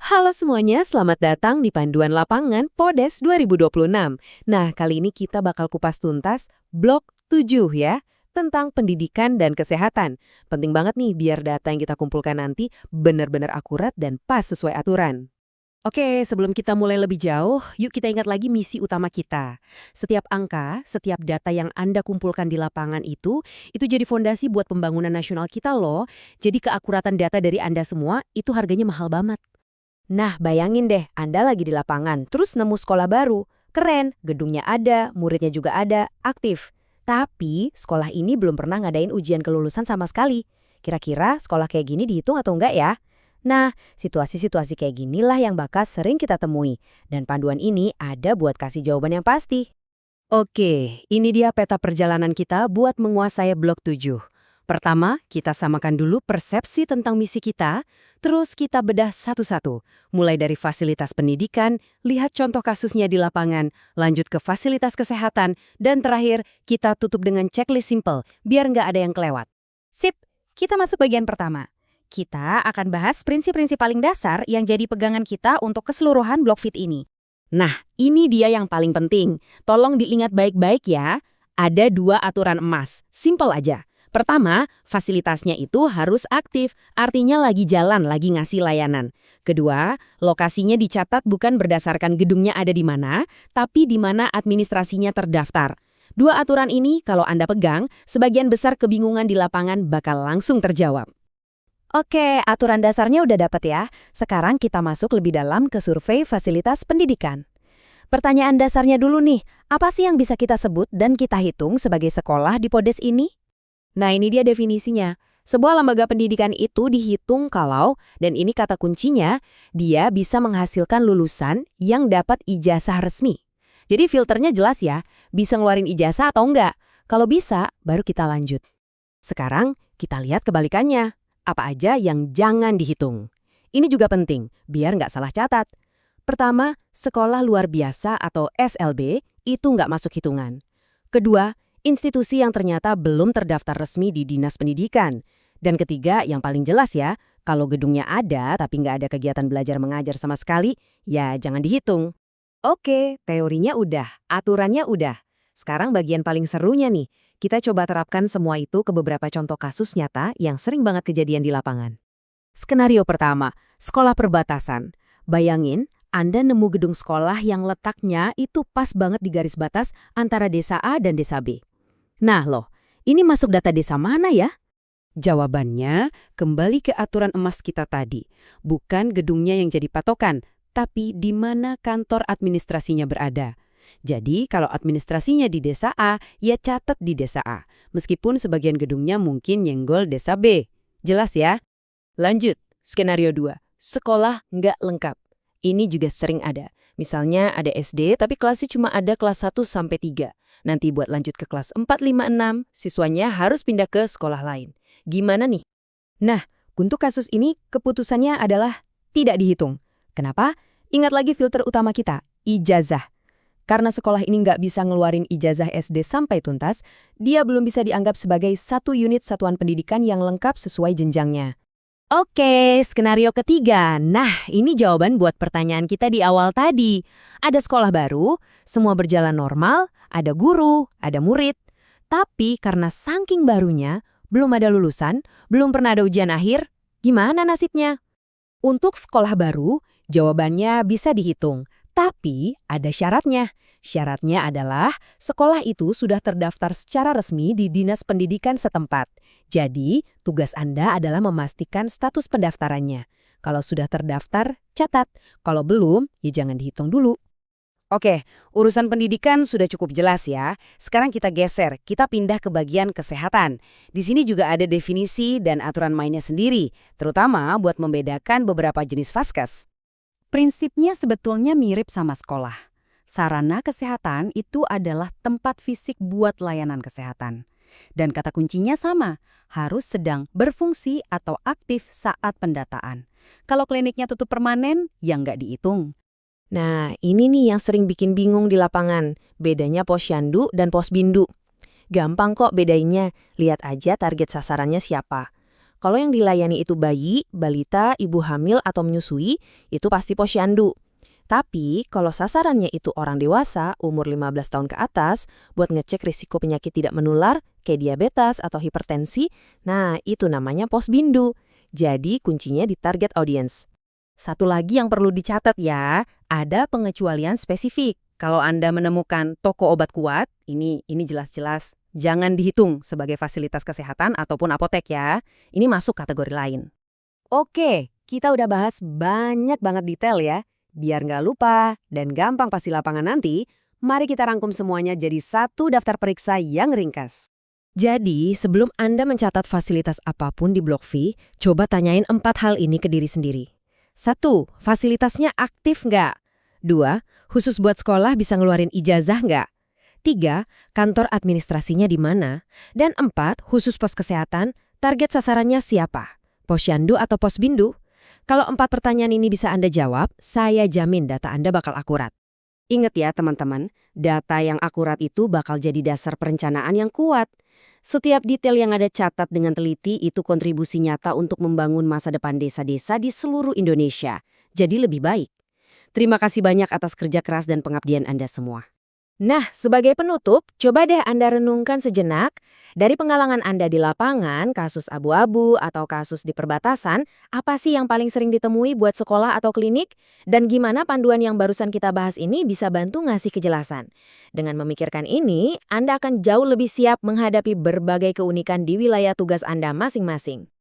Halo semuanya, selamat datang di Panduan Lapangan Podes 2026. Nah, kali ini kita bakal kupas tuntas blok 7 ya, tentang pendidikan dan kesehatan. Penting banget nih biar data yang kita kumpulkan nanti benar-benar akurat dan pas sesuai aturan. Oke, sebelum kita mulai lebih jauh, yuk kita ingat lagi misi utama kita. Setiap angka, setiap data yang Anda kumpulkan di lapangan itu jadi fondasi buat pembangunan nasional kita loh. Jadi keakuratan data dari Anda semua itu harganya mahal banget. Nah, bayangin deh, Anda lagi di lapangan, terus nemu sekolah baru. Keren, gedungnya ada, muridnya juga ada, aktif. Tapi, sekolah ini belum pernah ngadain ujian kelulusan sama sekali. Kira-kira sekolah kayak gini dihitung atau enggak ya? Nah, situasi-situasi kayak ginilah yang bakal sering kita temui. Dan panduan ini ada buat kasih jawaban yang pasti. Oke, ini dia peta perjalanan kita buat menguasai blok 7. Pertama, kita samakan dulu persepsi tentang misi kita, terus kita bedah satu-satu. Mulai dari fasilitas pendidikan, lihat contoh kasusnya di lapangan, lanjut ke fasilitas kesehatan, dan terakhir, kita tutup dengan checklist simple, biar nggak ada yang kelewat. Sip, kita masuk bagian pertama. Kita akan bahas prinsip-prinsip paling dasar yang jadi pegangan kita untuk keseluruhan blok fit ini. Nah, ini dia yang paling penting. Tolong diingat baik-baik ya. Ada 2 aturan emas, simple aja. Pertama, fasilitasnya itu harus aktif, artinya lagi jalan, lagi ngasih layanan. Kedua, lokasinya dicatat bukan berdasarkan gedungnya ada di mana, tapi di mana administrasinya terdaftar. 2 aturan ini kalau Anda pegang, sebagian besar kebingungan di lapangan bakal langsung terjawab. Oke, aturan dasarnya udah dapet ya. Sekarang kita masuk lebih dalam ke survei fasilitas pendidikan. Pertanyaan dasarnya dulu nih, apa sih yang bisa kita sebut dan kita hitung sebagai sekolah di Podes ini? Nah, ini dia definisinya. Sebuah lembaga pendidikan itu dihitung kalau, dan ini kata kuncinya, dia bisa menghasilkan lulusan yang dapat ijazah resmi. Jadi filternya jelas ya, bisa ngeluarin ijazah atau enggak. Kalau bisa, baru kita lanjut. Sekarang, kita lihat kebalikannya. Apa aja yang jangan dihitung. Ini juga penting, biar nggak salah catat. Pertama, sekolah luar biasa atau SLB itu nggak masuk hitungan. Kedua, institusi yang ternyata belum terdaftar resmi di Dinas Pendidikan. Dan ketiga, yang paling jelas ya, kalau gedungnya ada tapi nggak ada kegiatan belajar mengajar sama sekali, ya jangan dihitung. Oke, teorinya udah, aturannya udah. Sekarang bagian paling serunya nih, kita coba terapkan semua itu ke beberapa contoh kasus nyata yang sering banget kejadian di lapangan. Skenario pertama, sekolah perbatasan. Bayangin, Anda nemu gedung sekolah yang letaknya itu pas banget di garis batas antara desa A dan desa B. Nah loh, ini masuk data desa mana ya? Jawabannya, kembali ke aturan emas kita tadi. Bukan gedungnya yang jadi patokan, tapi di mana kantor administrasinya berada. Jadi, kalau administrasinya di desa A, ya catat di desa A. Meskipun sebagian gedungnya mungkin nyenggol desa B. Jelas ya? Lanjut, skenario 2. Sekolah nggak lengkap. Ini juga sering ada. Misalnya ada SD, tapi kelasnya cuma ada kelas 1-3. Nanti buat lanjut ke kelas 4, 5, 6, siswanya harus pindah ke sekolah lain. Gimana nih? Nah, untuk kasus ini keputusannya adalah tidak dihitung. Kenapa? Ingat lagi filter utama kita, ijazah. Karena sekolah ini nggak bisa ngeluarin ijazah SD sampai tuntas, dia belum bisa dianggap sebagai satu unit satuan pendidikan yang lengkap sesuai jenjangnya. Oke, skenario ketiga. Nah, ini jawaban buat pertanyaan kita di awal tadi. Ada sekolah baru, semua berjalan normal, ada guru, ada murid. Tapi karena saking barunya, belum ada lulusan, belum pernah ada ujian akhir, gimana nasibnya? Untuk sekolah baru, jawabannya bisa dihitung. Tapi ada syaratnya. Syaratnya adalah sekolah itu sudah terdaftar secara resmi di Dinas Pendidikan setempat. Jadi, tugas Anda adalah memastikan status pendaftarannya. Kalau sudah terdaftar, catat. Kalau belum, ya jangan dihitung dulu. Oke, urusan pendidikan sudah cukup jelas ya. Sekarang kita geser, kita pindah ke bagian kesehatan. Di sini juga ada definisi dan aturan mainnya sendiri, terutama buat membedakan beberapa jenis vaskes. Prinsipnya sebetulnya mirip sama sekolah. Sarana kesehatan itu adalah tempat fisik buat layanan kesehatan. Dan kata kuncinya sama, harus sedang berfungsi atau aktif saat pendataan. Kalau kliniknya tutup permanen, ya nggak dihitung. Nah, ini nih yang sering bikin bingung di lapangan. Bedanya posyandu dan posbindu. Gampang kok bedainnya, lihat aja target sasarannya siapa. Kalau yang dilayani itu bayi, balita, ibu hamil, atau menyusui, itu pasti posyandu. Tapi, kalau sasarannya itu orang dewasa, umur 15 tahun ke atas, buat ngecek risiko penyakit tidak menular, kayak diabetes atau hipertensi, nah itu namanya posbindu. Jadi, kuncinya di target audience. Satu lagi yang perlu dicatat ya, ada pengecualian spesifik. Kalau Anda menemukan toko obat kuat, ini jelas-jelas jangan dihitung sebagai fasilitas kesehatan ataupun apotek ya. Ini masuk kategori lain. Oke, kita udah bahas banyak banget detail ya. Biar nggak lupa dan gampang pasti lapangan nanti, mari kita rangkum semuanya jadi satu daftar periksa yang ringkas. Jadi, sebelum Anda mencatat fasilitas apapun di BlockFi, coba tanyain 4 hal ini ke diri sendiri. 1. Fasilitasnya aktif nggak? 2. Khusus buat sekolah bisa ngeluarin ijazah nggak? 3. Kantor administrasinya di mana? Dan 4. Khusus pos kesehatan, target sasarannya siapa? Posyandu atau posbindu? Kalau 4 pertanyaan ini bisa Anda jawab, saya jamin data Anda bakal akurat. Ingat ya teman-teman, data yang akurat itu bakal jadi dasar perencanaan yang kuat. Setiap detail yang Anda catat dengan teliti itu kontribusi nyata untuk membangun masa depan desa-desa di seluruh Indonesia. Jadi lebih baik. Terima kasih banyak atas kerja keras dan pengabdian Anda semua. Nah, sebagai penutup, coba deh Anda renungkan sejenak. Dari pengalaman Anda di lapangan, kasus abu-abu atau kasus di perbatasan, apa sih yang paling sering ditemui buat sekolah atau klinik? Dan gimana panduan yang barusan kita bahas ini bisa bantu ngasih kejelasan? Dengan memikirkan ini, Anda akan jauh lebih siap menghadapi berbagai keunikan di wilayah tugas Anda masing-masing.